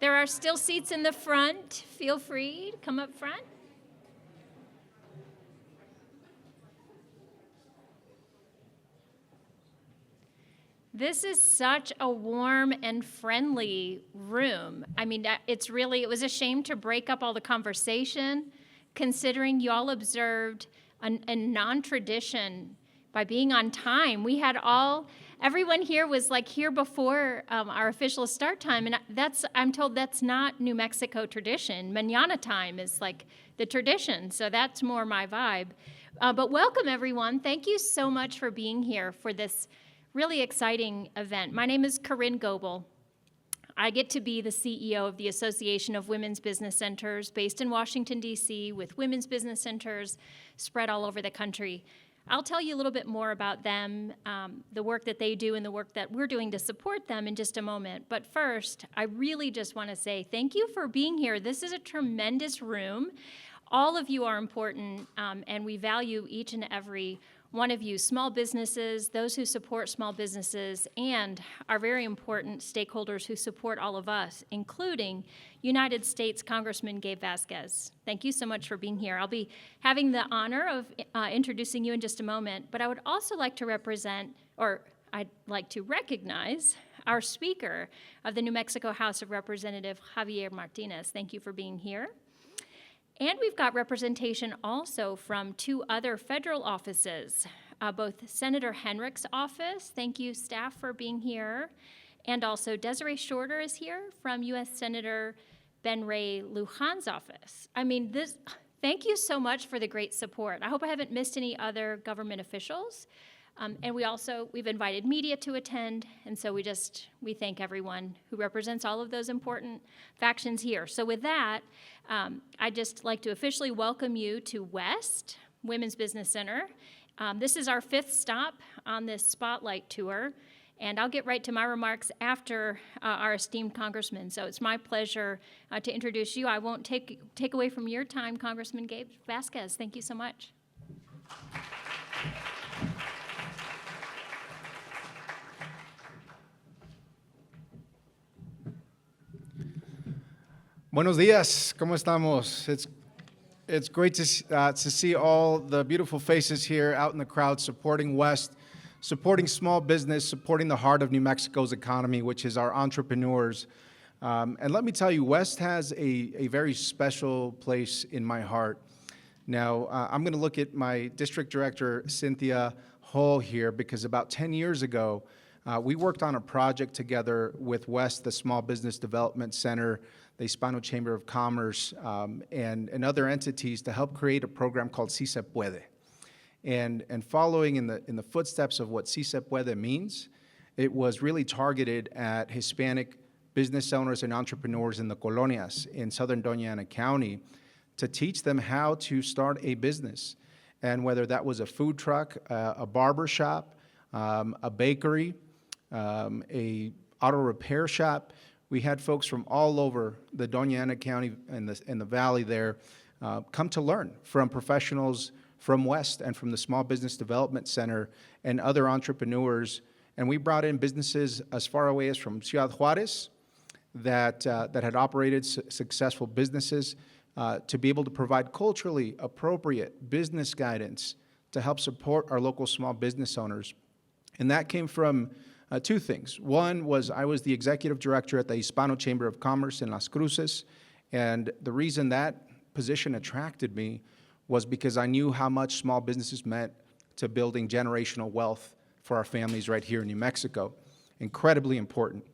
There are still seats in the front. Feel free to come up front. This is such a warm and friendly room. I mean, it was a shame to break up all the conversation, considering you all observed a non-tradition by being on time. We had everyone here was like here before our official start time, and I'm told that's not New Mexico tradition. Mañana time is like the tradition, so that's more my vibe. But welcome, everyone. Thank you so much for being here for this really exciting event. My name is Corinne Goebel. I get to be the CEO of the Association of Women's Business Centers based in Washington, D.C., with women's business centers spread all over the country. I'll tell you a little bit more about them, the work that they do and the work that we're doing to support them in just a moment. But first, I really just want to say thank you for being here. This is a tremendous room. All of you are important, and we value each and every one of you, small businesses, those who support small businesses, and our very important stakeholders who support all of us, including United States Congressman Gabe Vasquez. Thank you so much for being here. I'll be having the honor of introducing you in just a moment, but I would also like to I'd like to recognize our Speaker of the New Mexico House of Representatives, Javier Martínez. Thank you for being here. And we've got representation also from two other federal offices, both Senator Henrich's office, thank you staff for being here, and also Desiree Shorter is here from U.S. Senator Ben Ray Lujan's office. I mean, thank you so much for the great support. I hope I haven't missed any other government officials. And we've invited media to attend, and so we thank everyone who represents all of those important factions here. So with that, I'd just like to officially welcome you to WESST, Women's Business Center. This is our 5th stop on this Spotlight Tour, and I'll get right to my remarks after our esteemed congressman. So it's my pleasure to introduce you. I won't take away from your time, Congressman Gabe Vasquez. Thank you so much. Buenos días, ¿cómo estamos? It's great to see all the beautiful faces here out in the crowd supporting WESST, supporting small business, supporting the heart of New Mexico's economy, which is our entrepreneurs. And let me tell you, WESST has a very special place in my heart. Now, I'm going to look at my district director, Cynthia Hall, here, because about 10 years ago, we worked on a project together with WESST, the Small Business Development Center, the Hispano Chamber of Commerce, and other entities to help create a program called Si Se Puede. And following in the footsteps of what Si Se Puede means, it was really targeted at Hispanic business owners and entrepreneurs in the colonias in southern Doña Ana County to teach them how to start a business. And whether that was a food truck, a barber shop, a bakery, a auto repair shop, we had folks from all over the Doña Ana County and the valley there come to learn from professionals from WESST and from the Small Business Development Center and other entrepreneurs. And we brought in businesses as far away as from Ciudad Juárez that had operated successful businesses to be able to provide culturally appropriate business guidance to help support our local small business owners. And that came from two things. One was I was the executive director at the Hispano Chamber of Commerce in Las Cruces, and the reason that position attracted me was because I knew how much small businesses meant to building generational wealth for our families right here in New Mexico. Incredibly important.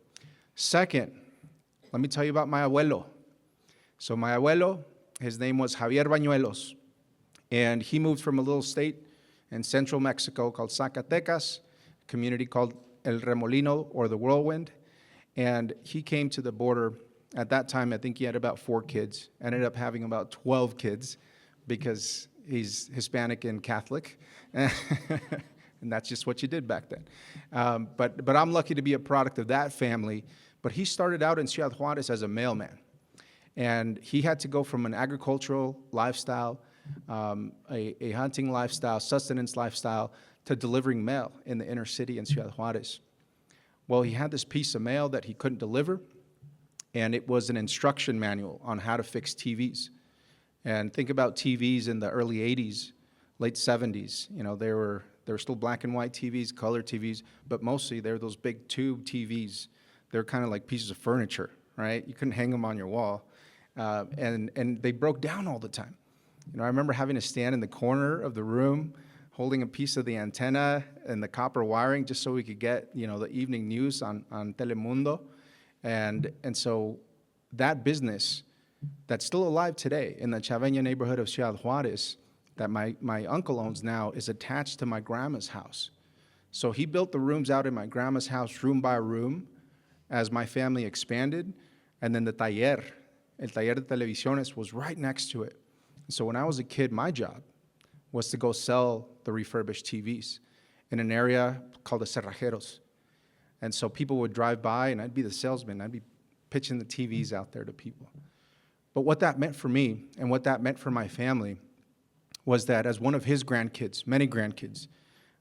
Second, let me tell you about my abuelo. So my abuelo, his name was Javier Bañuelos, and he moved from a little state in central Mexico called Zacatecas, a community called El Remolino, or the Whirlwind, and he came to the border. At that time, I think he had about 4 kids, ended up having about 12 kids because he's Hispanic and Catholic, and that's just what you did back then. But I'm lucky to be a product of that family, but he started out in Ciudad Juárez as a mailman, and he had to go from an agricultural lifestyle, a hunting lifestyle, sustenance lifestyle, to delivering mail in the inner city in Ciudad Juárez. Well, he had this piece of mail that he couldn't deliver, and it was an instruction manual on how to fix TVs. And think about TVs in the early 80s, late 70s. You know, there were still black and white TVs, color TVs, but mostly they were those big tube TVs. They're kind of like pieces of furniture, right? You couldn't hang them on your wall. And they broke down all the time. You know, I remember having to stand in the corner of the room, holding a piece of the antenna and the copper wiring just so we could get, you know, the evening news on Telemundo. And so that business that's still alive today in the Chaveña neighborhood of Ciudad Juarez that my uncle owns now is attached to my grandma's house. So he built the rooms out in my grandma's house room by room as my family expanded. And then the taller, el taller de televisiones, was right next to it. So when I was a kid, my job was to go sell the refurbished TVs in an area called the Cerrajeros. And so people would drive by, and I'd be the salesman. I'd be pitching the TVs out there to people. But what that meant for me and what that meant for my family was that as one of his grandkids, many grandkids,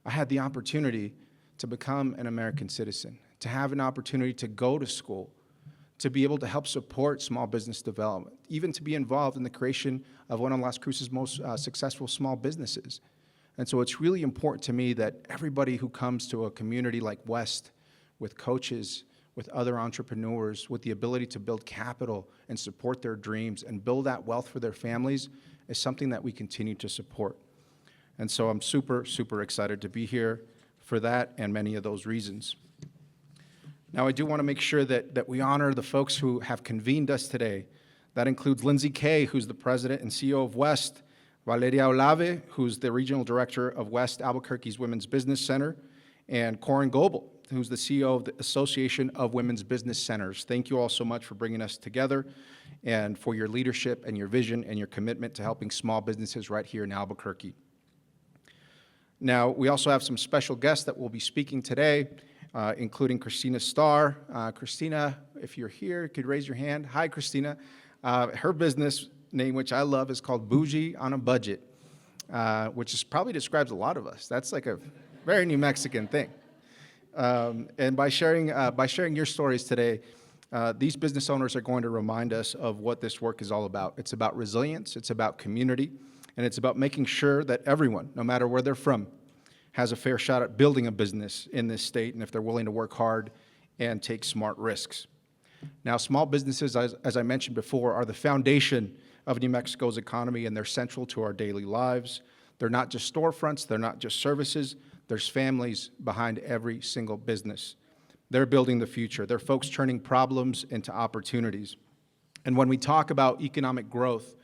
I had the opportunity to become an American citizen, to have an opportunity to go to school, to be able to help support small business development, even to be involved in the creation of one of Las Cruces' most successful small businesses. And so it's really important to me that everybody who comes to a community like WESST with coaches, with other entrepreneurs, with the ability to build capital and support their dreams and build that wealth for their families is something that we continue to support. And so I'm super, super excited to be here for that and many of those reasons. Now, I do want to make sure that we honor the folks who have convened us today. That includes Lindsay Kay, who's the president and CEO of WESST, Valeria Olave, who's the regional director of WEST Albuquerque's Women's Business Center, and Corin Goebel, who's the CEO of the Association of Women's Business Centers. Thank you all so much for bringing us together and for your leadership and your vision and your commitment to helping small businesses right here in Albuquerque. Now, we also have some special guests that will be speaking today, including Christina Starr. Christina, if you're here, could raise your hand. Hi, Christina. Her business name, which I love, is called Boujee on a Budget, which probably describes a lot of us. That's like a very New Mexican thing. And by sharing your stories today, these business owners are going to remind us of what this work is all about. It's about resilience, it's about community, and it's about making sure that everyone, no matter where they're from, has a fair shot at building a business in this state, and if they're willing to work hard and take smart risks. Now, small businesses, as I mentioned before, are the foundation of New Mexico's economy, and they're central to our daily lives. They're not just storefronts, they're not just services, there's families behind every single business. They're building the future. They're folks turning problems into opportunities. And when we talk about economic growth,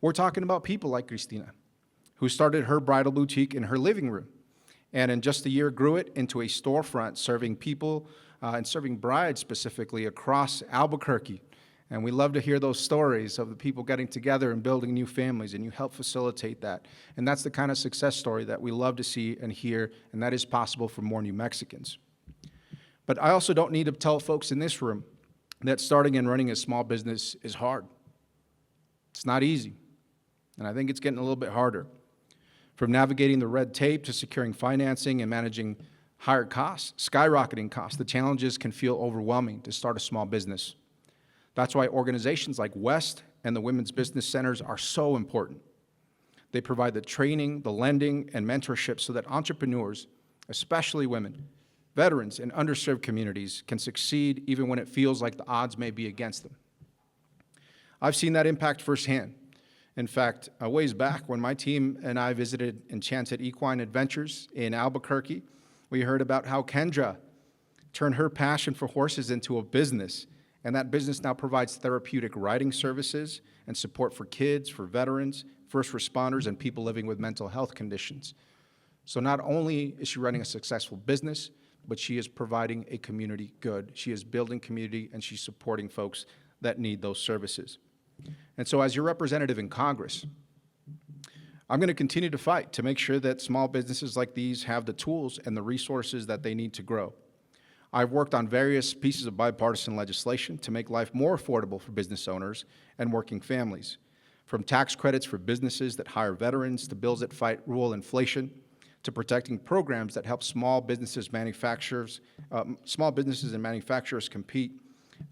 we're talking about people like Christina, who started her bridal boutique in her living room, and in just a year grew it into a storefront serving people and serving brides specifically across Albuquerque. And we love to hear those stories of the people getting together and building new families, and you help facilitate that. And that's the kind of success story that we love to see and hear, and that is possible for more New Mexicans. But I also don't need to tell folks in this room that starting and running a small business is hard. It's not easy, and I think it's getting a little bit harder. From navigating the red tape to securing financing and managing higher costs, skyrocketing costs, the challenges can feel overwhelming to start a small business. That's why organizations like WEST and the Women's Business Centers are so important. They provide the training, the lending, and mentorship so that entrepreneurs, especially women, veterans, and underserved communities can succeed even when it feels like the odds may be against them. I've seen that impact firsthand. In fact, a ways back when my team and I visited Enchanted Equine Adventures in Albuquerque, we heard about how Kendra turned her passion for horses into a business. And that business now provides therapeutic riding services and support for kids, for veterans, first responders, and people living with mental health conditions. So not only is she running a successful business, but she is providing a community good. She is building community, and she's supporting folks that need those services. And so as your representative in Congress, I'm going to continue to fight to make sure that small businesses like these have the tools and the resources that they need to grow. I've worked on various pieces of bipartisan legislation to make life more affordable for business owners and working families, from tax credits for businesses that hire veterans to bills that fight rural inflation, to protecting programs that help small businesses and manufacturers compete,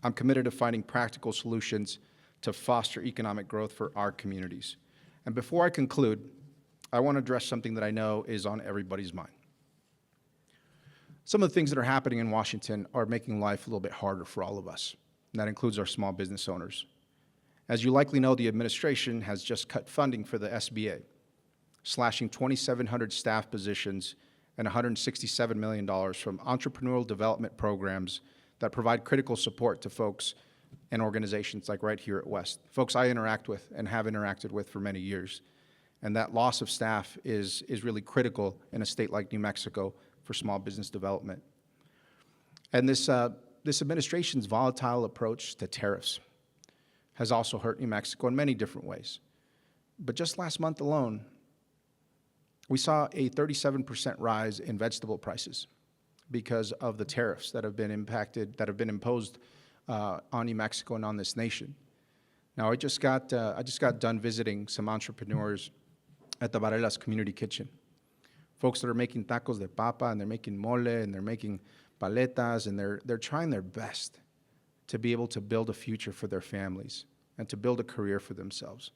I'm committed to finding practical solutions to foster economic growth for our communities. And before I conclude, I want to address something that I know is on everybody's mind. Some of the things that are happening in Washington are making life a little bit harder for all of us, and that includes our small business owners. As you likely know, the administration has just cut funding for the SBA, slashing 2,700 staff positions and $167 million from entrepreneurial development programs that provide critical support to folks and organizations like right here at WESST, folks I interact with and have interacted with for many years. And that loss of staff is really critical in a state like New Mexico for small business development. And this administration's volatile approach to tariffs has also hurt New Mexico in many different ways. But just last month alone, we saw a 37% rise in vegetable prices because of the tariffs that have been imposed on New Mexico and on this nation. Now, I just got done visiting some entrepreneurs at the Varela's Community Kitchen. Folks that are making tacos de papa, and they're making mole, and they're making paletas, and they're trying their best to be able to build a future for their families and to build a career for themselves.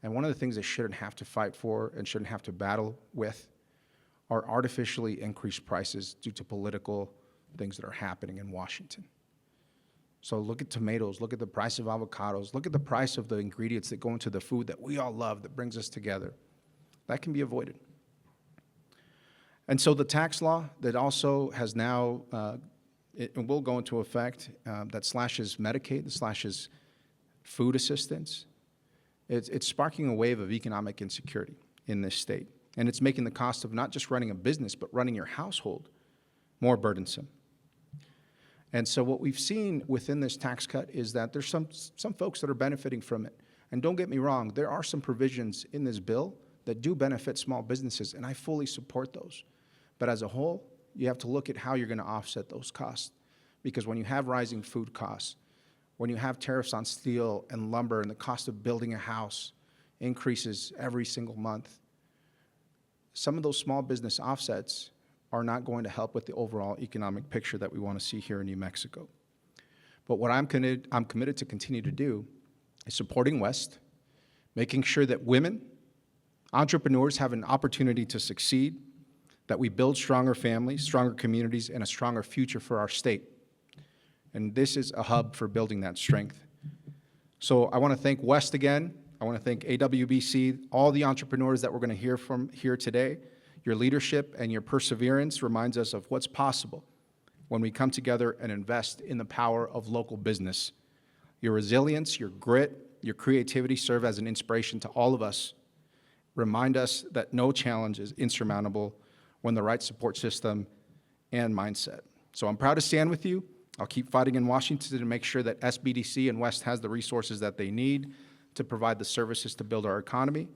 And one of the things they shouldn't have to fight for and shouldn't have to battle with are artificially increased prices due to political things that are happening in Washington. So look at tomatoes, look at the price of avocados, look at the price of the ingredients that go into the food that we all love, that brings us together. That can be avoided. And so the tax law that also has now, it will go into effect, that slashes Medicaid, that slashes food assistance, it's sparking a wave of economic insecurity in this state. And it's making the cost of not just running a business, but running your household more burdensome. And so what we've seen within this tax cut is that there's some folks that are benefiting from it. And don't get me wrong, there are some provisions in this bill that do benefit small businesses, and I fully support those. But as a whole, you have to look at how you're going to offset those costs. Because when you have rising food costs, when you have tariffs on steel and lumber, and the cost of building a house increases every single month, some of those small business offsets are not going to help with the overall economic picture that we want to see here in New Mexico. But what I'm committed to continue to do is supporting WESST, making sure that women, entrepreneurs have an opportunity to succeed, that we build stronger families, stronger communities, and a stronger future for our state. And this is a hub for building that strength. So I want to thank WESST again. I want to thank AWBC, all the entrepreneurs that we're going to hear from here today. Your leadership and your perseverance reminds us of what's possible when we come together and invest in the power of local business. Your resilience, your grit, your creativity serve as an inspiration to all of us. Remind us that no challenge is insurmountable when the right support system and mindset. So I'm proud to stand with you. I'll keep fighting in Washington to make sure that SBDC and WESST has the resources that they need to provide the services to build our economy.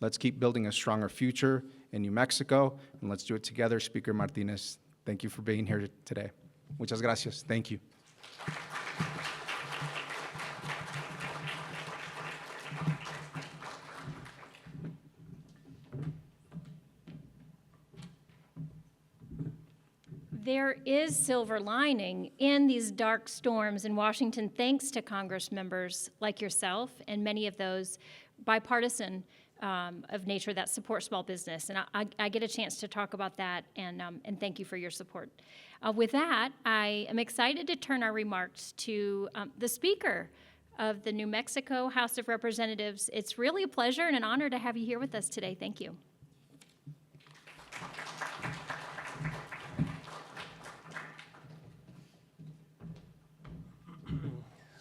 Let's keep building a stronger future in New Mexico, and let's do it together. Speaker Martínez, thank you for being here today. Muchas gracias. Thank you. There is silver lining in these dark storms in Washington, thanks to Congress members like yourself and many of those bipartisan of nature that support small business. And I get a chance to talk about that, and thank you for your support. With that, I am excited to turn our remarks to the Speaker of the New Mexico House of Representatives. It's really a pleasure and an honor to have you here with us today. Thank you.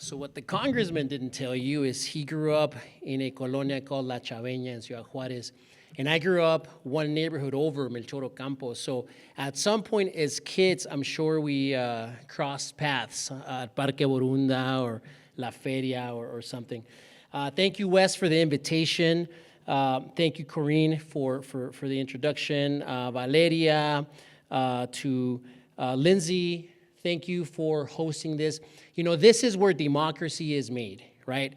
So what the congressman didn't tell you is he grew up in a colonia called La Chaveña in Ciudad Juárez. And I grew up one neighborhood over, Melchor Ocampo. So at some point as kids, I'm sure we crossed paths at Parque Borunda or La Feria or something. Thank you, Wes, for the invitation. Thank you, Corinne, for the introduction. Valeria, to Lindsay, thank you for hosting this. You know, this is where democracy is made, right?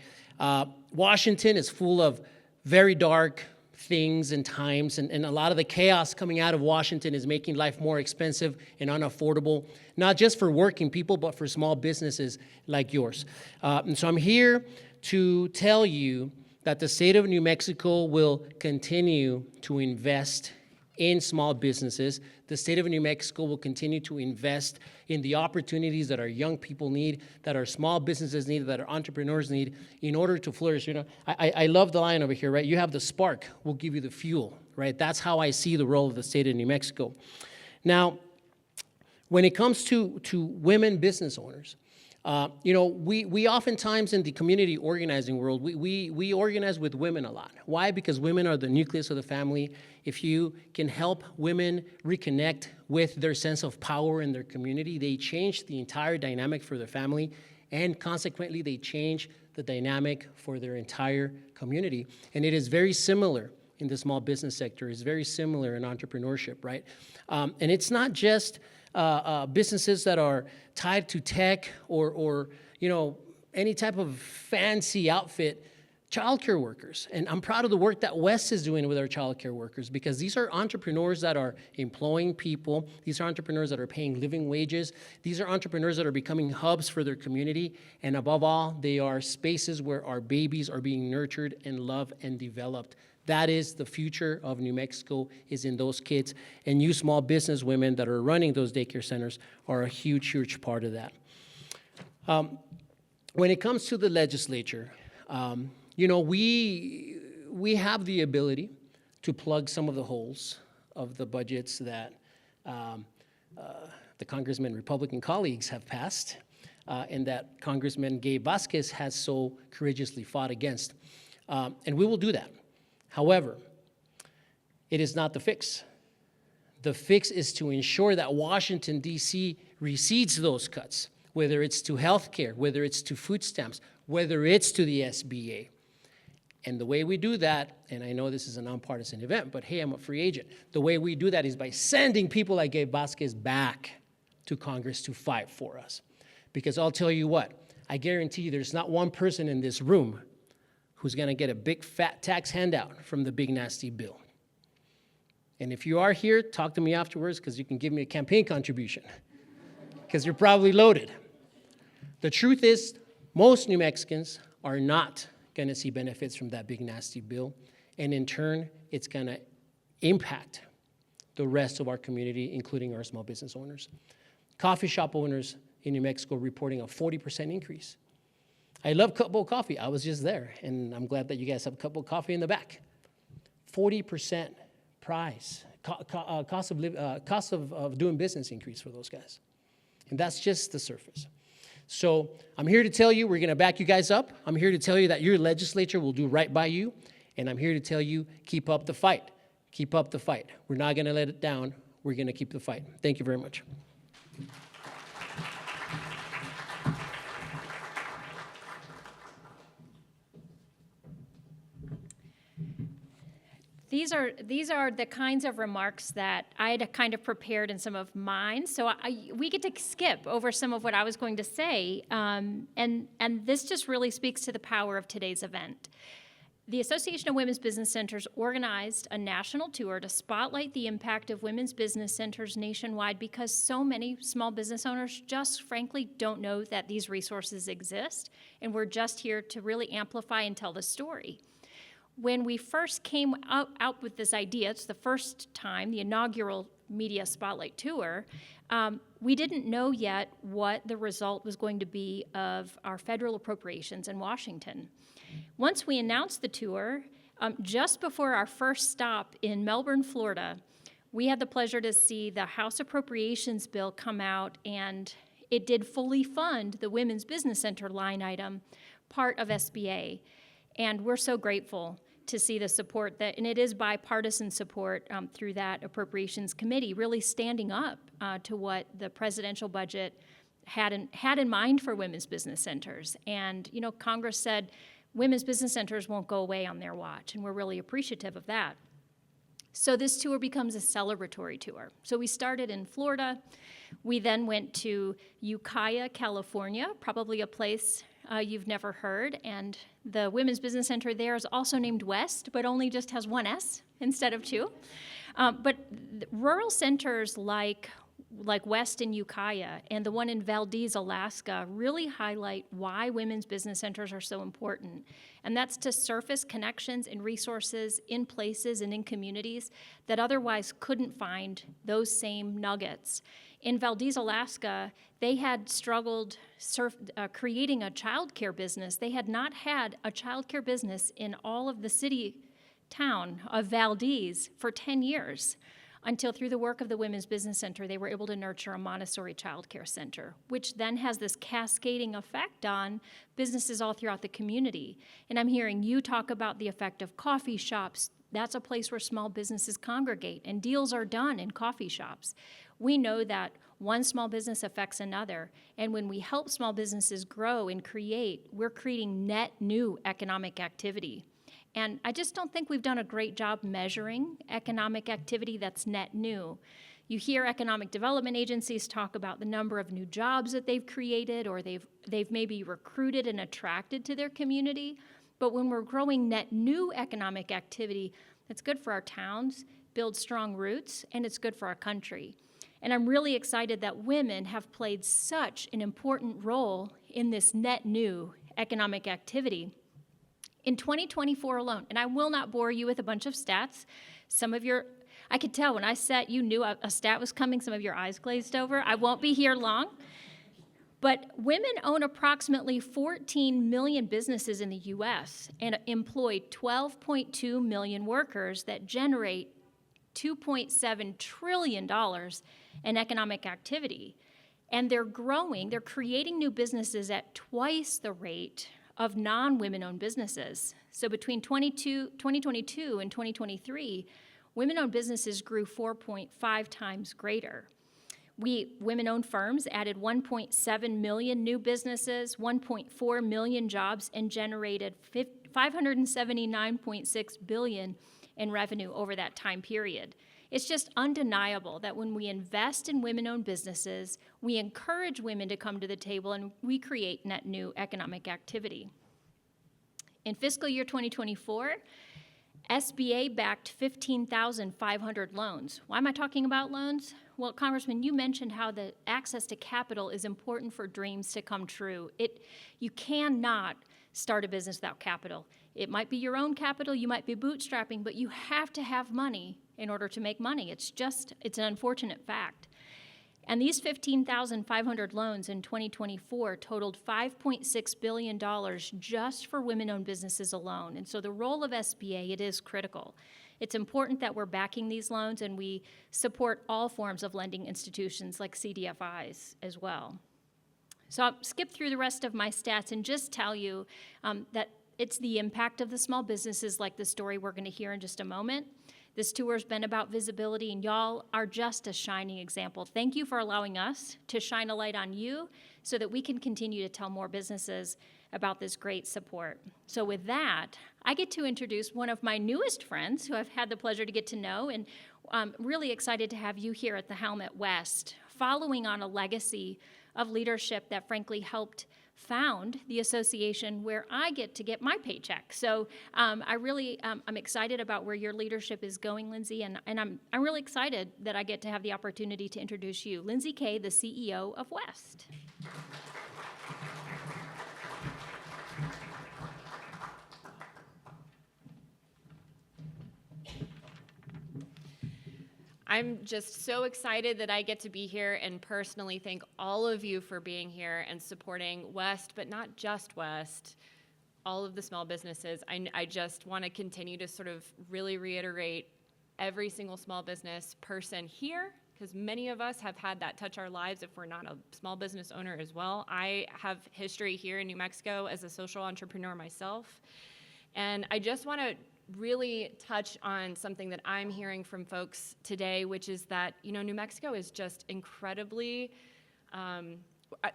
Washington is full of very dark, things and times, and a lot of the chaos coming out of Washington is making life more expensive and unaffordable, not just for working people, but for small businesses like yours. And so I'm here to tell you that the state of New Mexico will continue to invest in small businesses. The state of New Mexico will continue to invest in the opportunities that our young people need, that our small businesses need, that our entrepreneurs need in order to flourish. You know, I love the line over here, right? You have the spark, we'll give you the fuel, right? That's how I see the role of the state of New Mexico. Now, when it comes to women business owners, you know, we oftentimes in the community organizing world, we organize with women a lot. Why? Because women are the nucleus of the family. If you can help women reconnect with their sense of power in their community, they change the entire dynamic for their family, and consequently, they change the dynamic for their entire community. And it is very similar in the small business sector. It's very similar in entrepreneurship, right? And it's not just businesses that are tied to tech or you know, any type of fancy outfit. Childcare workers, and I'm proud of the work that WESST is doing with our childcare workers, because these are entrepreneurs that are employing people. These are entrepreneurs that are paying living wages. These are entrepreneurs that are becoming hubs for their community, and above all, they are spaces where our babies are being nurtured and loved and developed. That is the future of New Mexico, is in those kids, and you small business women that are running those daycare centers are a huge, huge part of that. When it comes to the legislature, you know, we have the ability to plug some of the holes of the budgets that the Congressman Republican colleagues have passed, and that Congressman Gabe Vasquez has so courageously fought against. And we will do that. However, it is not the fix. The fix is to ensure that Washington, D.C. recedes those cuts, whether it's to health care, whether it's to food stamps, whether it's to the SBA. And the way we do that, and I know this is a nonpartisan event, but hey, I'm a free agent. The way we do that is by sending people like Gabe Vasquez back to Congress to fight for us. Because I'll tell you what, I guarantee you there's not one person in this room who's gonna get a big fat tax handout from the big nasty bill. And if you are here, talk to me afterwards, because you can give me a campaign contribution, because you're probably loaded. The truth is, most New Mexicans are not going to see benefits from that big nasty bill, and in turn, it's going to impact the rest of our community, including our small business owners. Coffee shop owners in New Mexico reporting a 40% increase. I love Cup Bowl Coffee. I was just there, and I'm glad that you guys have Cup Bowl Coffee in the back. 40% cost of doing business increase for those guys, and that's just the surface. So I'm here to tell you, we're going to back you guys up. I'm here to tell you that your legislature will do right by you. And I'm here to tell you, keep up the fight. Keep up the fight. We're not going to let it down. We're going to keep the fight. Thank you very much. These are the kinds of remarks that I had kind of prepared in some of mine. So we get to skip over some of what I was going to say. And this just really speaks to the power of today's event. The Association of Women's Business Centers organized a national tour to spotlight the impact of women's business centers nationwide, because so many small business owners just frankly don't know that these resources exist. And we're just here to really amplify and tell the story. When we first came out with this idea, it's the first time, the inaugural Media Spotlight Tour, we didn't know yet what the result was going to be of our federal appropriations in Washington. Once we announced the tour, just before our first stop in Melbourne, Florida, we had the pleasure to see the House Appropriations Bill come out, and it did fully fund the Women's Business Center line item, part of SBA. And we're so grateful to see the support that, and it is bipartisan support through that Appropriations Committee, really standing up to what the presidential budget had in mind for women's business centers. And, you know, Congress said women's business centers won't go away on their watch, and we're really appreciative of that. So this tour becomes a celebratory tour. So we started in Florida. We then went to Ukiah, California, probably a place you've never heard, and the Women's Business Center there is also named WEST, but only just has one S instead of two. But rural centers like WEST in Ukiah and the one in Valdez, Alaska, really highlight why women's business centers are so important. And that's to surface connections and resources in places and in communities that otherwise couldn't find those same nuggets. In Valdez, Alaska, they had struggled creating a childcare business. They had not had a childcare business in all of the town of Valdez for 10 years. Until through the work of the Women's Business Center, they were able to nurture a Montessori child care center, which then has this cascading effect on businesses all throughout the community. And I'm hearing you talk about the effect of coffee shops. That's a place where small businesses congregate, and deals are done in coffee shops. We know that one small business affects another, and when we help small businesses grow and create, we're creating net new economic activity. And I just don't think we've done a great job measuring economic activity that's net new. You hear economic development agencies talk about the number of new jobs that they've created, or they've maybe recruited and attracted to their community. But when we're growing net new economic activity, it's good for our towns, builds strong roots, and it's good for our country. And I'm really excited that women have played such an important role in this net new economic activity. In 2024 alone, and I will not bore you with a bunch of stats. I could tell when I said you knew a stat was coming, some of your eyes glazed over. I won't be here long. But women own approximately 14 million businesses in the US and employ 12.2 million workers that generate $2.7 trillion in economic activity. And they're growing, they're creating new businesses at twice the rate of non-women-owned businesses. So between 2022 and 2023, women-owned businesses grew 4.5 times greater. Women-owned firms added 1.7 million new businesses, 1.4 million jobs, and generated $579.6 billion in revenue over that time period. It's just undeniable that when we invest in women-owned businesses, we encourage women to come to the table and we create net new economic activity. In fiscal year 2024, SBA backed 15,500 loans. Why am I talking about loans? Well, Congressman, you mentioned how the access to capital is important for dreams to come true. You cannot start a business without capital. It might be your own capital, you might be bootstrapping, but you have to have money in order to make money. It's an unfortunate fact. And these 15,500 loans in 2024 totaled $5.6 billion just for women-owned businesses alone. And so the role of SBA, it is critical. It's important that we're backing these loans and we support all forms of lending institutions like CDFIs as well. So I'll skip through the rest of my stats and just tell you that it's the impact of the small businesses like the story we're going to hear in just a moment. This tour has been about visibility, and y'all are just a shining example. Thank you for allowing us to shine a light on you so that we can continue to tell more businesses about this great support. So with that, I get to introduce one of my newest friends who I've had the pleasure to get to know, and I'm really excited to have you here at the helm at WESST, following on a legacy of leadership that frankly helped found the association where I get to get my paycheck. So I'm excited about where your leadership is going, Lindsay, and I'm really excited that I get to have the opportunity to introduce you. Lindsay Kay, the CEO of WESST. I'm just so excited that I get to be here and personally thank all of you for being here and supporting WEST, but not just WEST, all of the small businesses. I just want to continue to sort of really reiterate every single small business person here, because many of us have had that touch our lives if we're not a small business owner as well. I have history here in New Mexico as a social entrepreneur myself, and I just want to really touch on something that I'm hearing from folks today, which is that, New Mexico is just incredibly,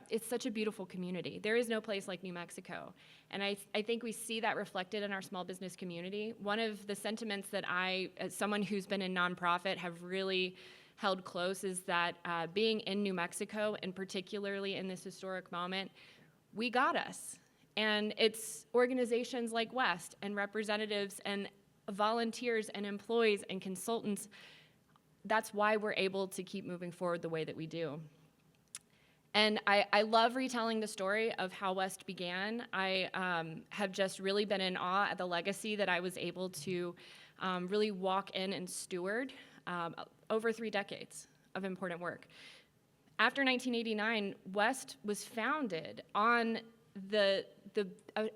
it's such a beautiful community. There is no place like New Mexico. And I think we see that reflected in our small business community. One of the sentiments that I, as someone who's been in nonprofit, have really held close is that being in New Mexico, and particularly in this historic moment, we got us. And it's organizations like WEST and representatives and volunteers and employees and consultants. That's why we're able to keep moving forward the way that we do. And I love retelling the story of how WEST began. I have just really been in awe at the legacy that I was able to really walk in and steward over 3 decades of important work. After 1989, WEST was founded on a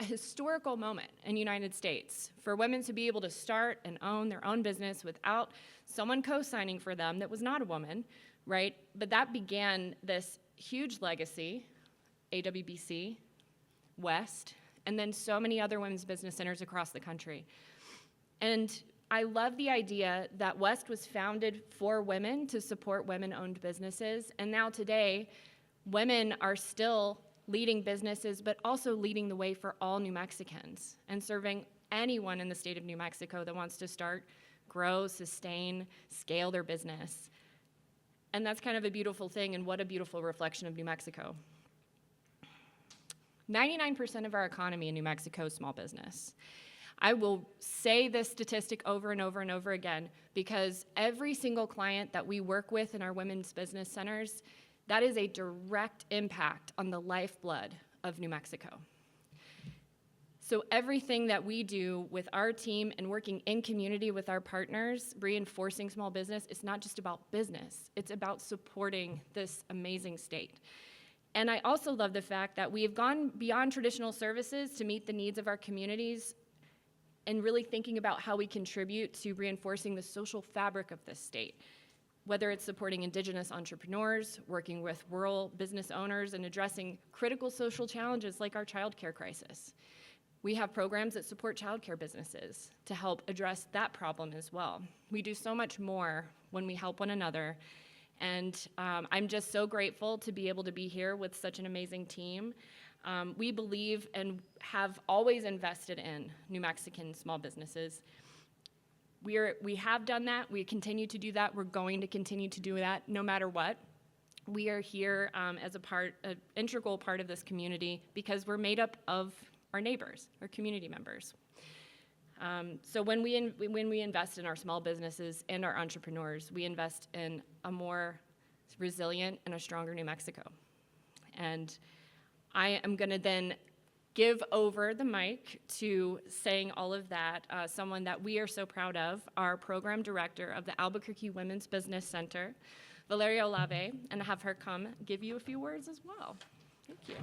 historical moment in the United States for women to be able to start and own their own business without someone co-signing for them that was not a woman, right? But that began this huge legacy, AWBC, WEST, and then so many other women's business centers across the country. And I love the idea that WEST was founded for women to support women-owned businesses, and now today, women are still leading businesses, but also leading the way for all New Mexicans and serving anyone in the state of New Mexico that wants to start, grow, sustain, scale their business. And that's kind of a beautiful thing, and what a beautiful reflection of New Mexico. 99% of our economy in New Mexico is small business. I will say this statistic over and over and over again because every single client that we work with in our women's business centers, that is a direct impact on the lifeblood of New Mexico. So everything that we do with our team and working in community with our partners, reinforcing small business, it's not just about business, it's about supporting this amazing state. And I also love the fact that we have gone beyond traditional services to meet the needs of our communities and really thinking about how we contribute to reinforcing the social fabric of this state, whether it's supporting Indigenous entrepreneurs, working with rural business owners, and addressing critical social challenges like our childcare crisis. We have programs that support childcare businesses to help address that problem as well. We do so much more when we help one another, and I'm just so grateful to be able to be here with such an amazing team. We believe and have always invested in New Mexican small businesses. We have done that, we continue to do that, we're going to continue to do that no matter what. We are here as an integral part of this community because we're made up of our neighbors, our community members. So when we invest in our small businesses and our entrepreneurs, we invest in a more resilient and a stronger New Mexico. And I am gonna then give over the mic to saying all of that, someone that we are so proud of, our program director of the Albuquerque Women's Business Center, Valeria Olave, and have her come give you a few words as well. Thank you.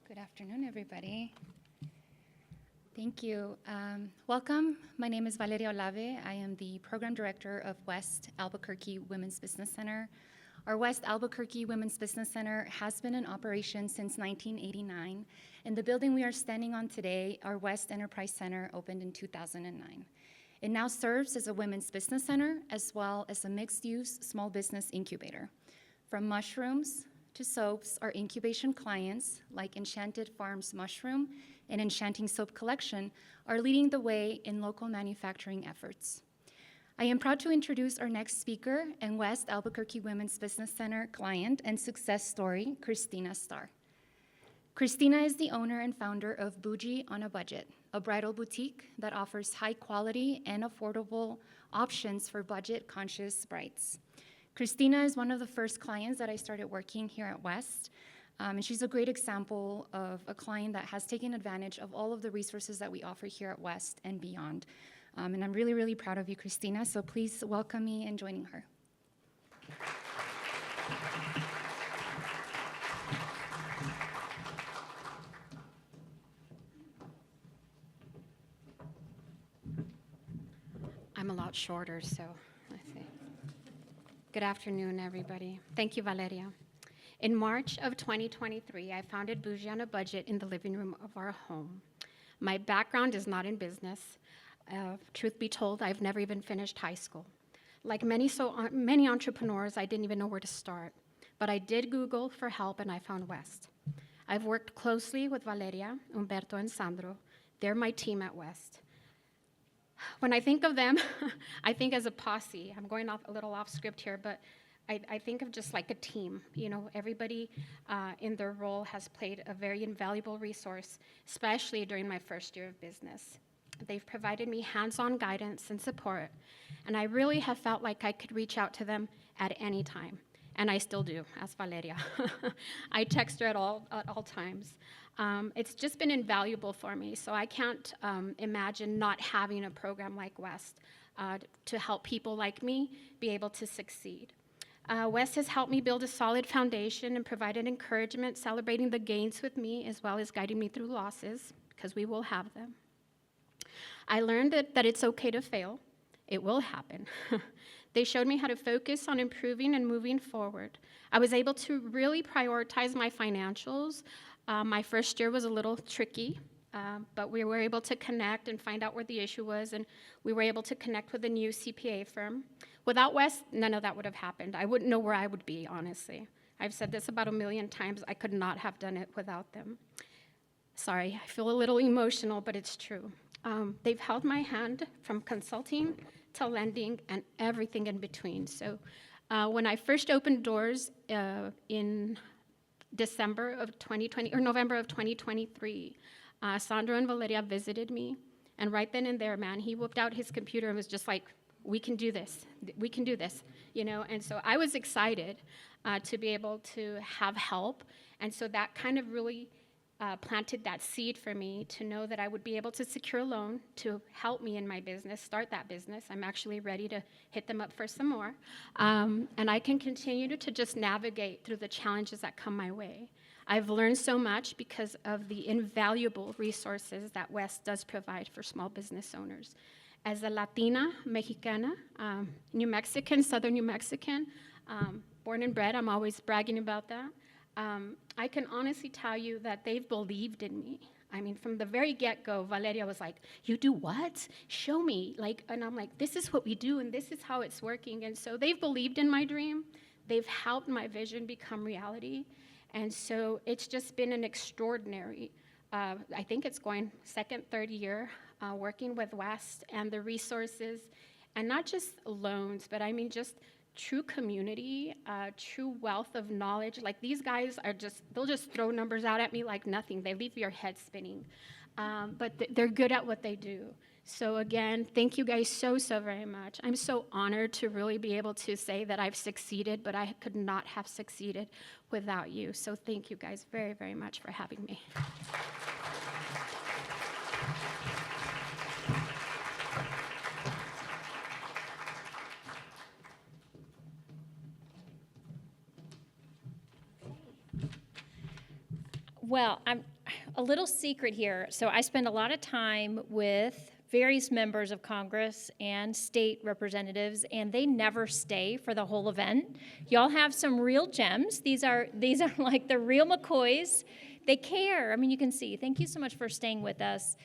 Good afternoon, everybody. Thank you. Welcome. My name is Valeria Olave. I am the program director of WEST Albuquerque Women's Business Center. Our WEST Albuquerque Women's Business Center has been in operation since 1989, and the building we are standing on today, our WEST Enterprise Center, opened in 2009. It now serves as a women's business center as well as a mixed-use small business incubator. From mushrooms to soaps, our incubation clients, like Enchanted Farms Mushroom and Enchanting Soap Collection, are leading the way in local manufacturing efforts. I am proud to introduce our next speaker and WEST Albuquerque Women's Business Center client and success story, Christina Starr. Christina is the owner and founder of Boujee on a Budget, a bridal boutique that offers high quality and affordable options for budget-conscious brides. Christina is one of the first clients that I started working here at WEST, and she's a great example of a client that has taken advantage of all of the resources that we offer here at WEST and beyond. And I'm really, really proud of you, Christina, so please welcome me in joining her. I'm a lot shorter, so let's see. Good afternoon, everybody. Thank you, Valeria. In March of 2023, I founded Boujee on a Budget in the living room of our home. My background is not in business. Truth be told, I've never even finished high school. Like many entrepreneurs, I didn't even know where to start. But I did Google for help, and I found WEST. I've worked closely with Valeria, Humberto, and Sandro. They're my team at WEST. When I think of them, I think as a posse. I'm going off a little off script here, but I think of just like a team. You know, everybody in their role has played a very invaluable resource, especially during my first year of business. They've provided me hands-on guidance and support, and I really have felt like I could reach out to them at any time, and I still do, as Valeria. I text her at all times. It's just been invaluable for me, so I can't imagine not having a program like WESST to help people like me be able to succeed. WESST has helped me build a solid foundation and provided encouragement, celebrating the gains with me, as well as guiding me through losses, because we will have them. I learned that it's okay to fail. It will happen. They showed me how to focus on improving and moving forward. I was able to really prioritize my financials. My first year was a little tricky, but we were able to connect and find out where the issue was, and we were able to connect with a new CPA firm. Without WESST, none of that would have happened. I wouldn't know where I would be, honestly. I've said this about 1,000,000 times. I could not have done it without them. Sorry, I feel a little emotional, but it's true. They've held my hand from consulting to lending and everything in between. So when I first opened doors in December of 2020, or November of 2023, Sandro and Valeria visited me, and right then and there, man, he whipped out his computer and was just like, we can do this, we can do this, you know? And so I was excited to be able to have help, and so that kind of really planted that seed for me to know that I would be able to secure a loan to help me in my business, start that business. I'm actually ready to hit them up for some more. And I can continue to just navigate through the challenges that come my way. I've learned so much because of the invaluable resources that WESST does provide for small business owners. As a Latina, Mexicana, New Mexican, Southern New Mexican, born and bred, I'm always bragging about that. I can honestly tell you that they've believed in me. I mean, from the very get-go, Valeria was like, you do what? Show me. And I'm like, this is what we do, and this is how it's working. And so they've believed in my dream. They've helped my vision become reality. And so it's just been an extraordinary, I think it's going second, third year, working with WESST and the resources, and not just loans, but I mean just true community, true wealth of knowledge. Like these guys they'll just throw numbers out at me like nothing. They leave your head spinning. But they're good at what they do. So again, thank you guys so very much. I'm so honored to really be able to say that I've succeeded, but I could not have succeeded without you. So thank you guys very much for having me. Well, I'm a little secret here. So I spend a lot of time with various members of Congress and state representatives, and they never stay for the whole event. Y'all have some real gems. These are like the real McCoys. They care. I mean, you can see. Thank you so much for staying with us.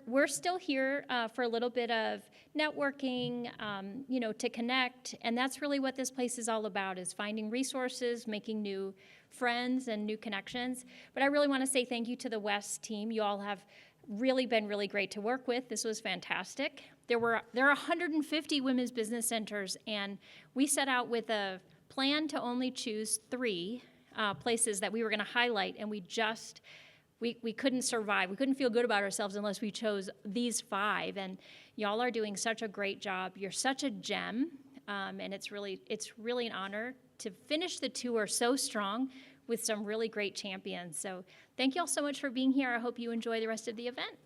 We're still here for a little bit of networking, to connect, and that's really what this place is all about: is finding resources, making new friends and new connections. But I really want to say thank you to the WESST team. You all have really been really great to work with. This was fantastic. There are 150 women's business centers, and we set out with a plan to only choose 3 places that we were going to highlight, and we couldn't survive. We couldn't feel good about ourselves unless we chose these 5, and y'all are doing such a great job. You're such a gem, and it's really an honor to finish the tour so strong with some really great champions. So thank you all so much for being here. I hope you enjoy the rest of the event.